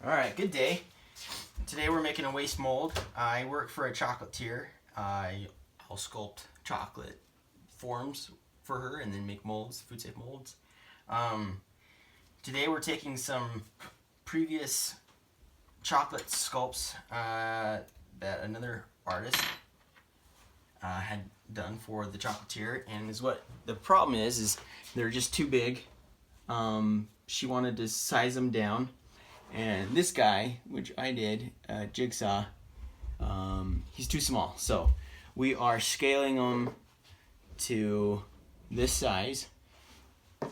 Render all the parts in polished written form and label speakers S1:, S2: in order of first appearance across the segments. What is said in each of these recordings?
S1: Alright, good day. Today we're making a waste mold. I work for a chocolatier. I'll sculpt chocolate forms for her and then make molds, food safe molds. Today we're taking some previous chocolate sculpts that another artist had done for the chocolatier, and what the problem is they're just too big. She wanted to size them down. And this guy, which I did, Jigsaw, he's too small. So we are scaling them to this size. So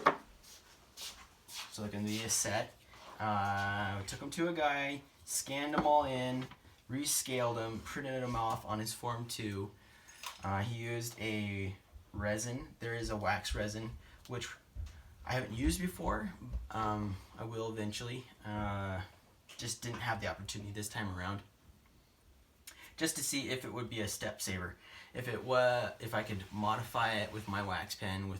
S1: they're going to be a set. We took them to a guy, scanned them all in, rescaled them, printed them off on his Form 2. He used a resin. There is a wax resin, which I haven't used before. I will eventually. Just didn't have the opportunity this time around. Just to see if it would be a step saver. If I could modify it with my wax pen.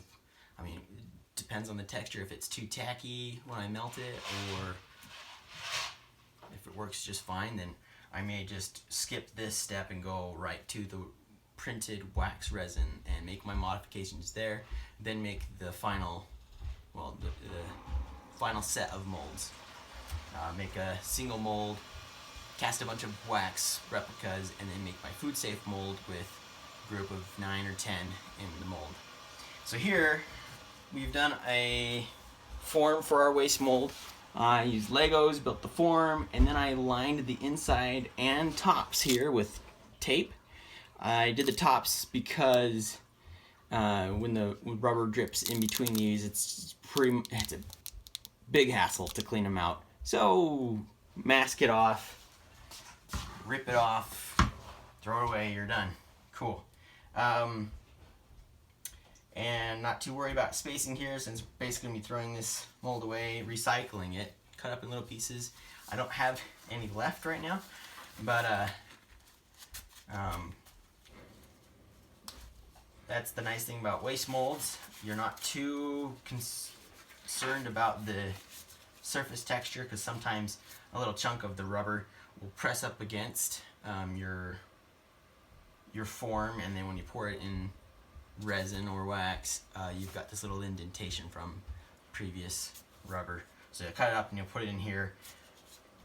S1: I mean, it depends on the texture. If it's too tacky when I melt it, or if it works just fine, then I may just skip this step and go right to the printed wax resin and make my modifications there. Then make the final. Well, the final set of molds. Make a single mold, cast a bunch of wax replicas, and then make my food safe mold with a group of 9 or 10 in the mold. So here we've done a form for our waste mold. I used Legos, built the form, and then I lined the inside and tops here with tape. I did the tops because when the rubber drips in between these, it's a big hassle to clean them out. So mask it off, rip it off, throw it away, you're done. Cool. And not too worried about spacing here, since basically me throwing this mold away, recycling it, cut up in little pieces. I don't have any left right now, but that's the nice thing about waste molds. You're not too concerned about the surface texture, because sometimes a little chunk of the rubber will press up against your form, and then when you pour it in resin or wax, you've got this little indentation from previous rubber. So you cut it up and you'll put it in here,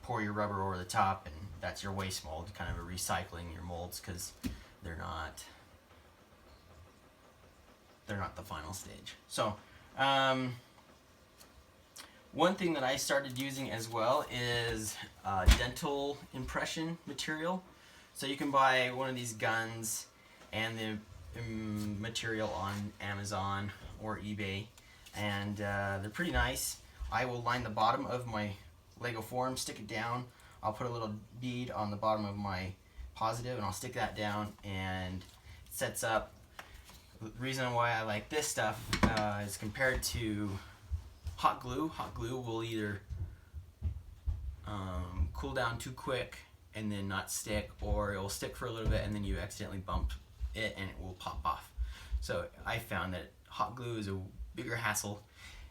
S1: pour your rubber over the top, and that's your waste mold. Kind of a recycling your molds, because they're not the final stage. So one thing that I started using as well is dental impression material. So you can buy one of these guns and the material on Amazon or eBay, and they're pretty nice. I will line the bottom of my Lego form, stick it down. I'll put a little bead on the bottom of my positive, and I'll stick that down, and it sets up. The reason why I like this stuff is compared to hot glue. Hot glue will either cool down too quick and then not stick, or it will stick for a little bit and then you accidentally bump it and it will pop off. So I found that hot glue is a bigger hassle,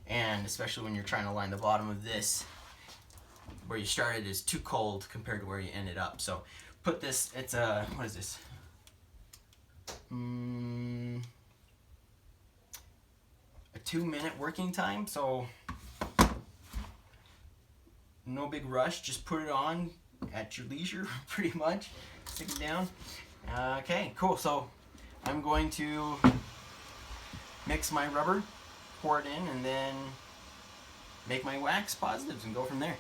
S1: and especially when you're trying to line the bottom of this, where you started is too cold compared to where you ended up. So put this, it's a, what is this? A 2-minute working time, so no big rush, just put it on at your leisure pretty much. Stick it down. Okay, cool. So I'm going to mix my rubber, pour it in, and then make my wax positives and go from there.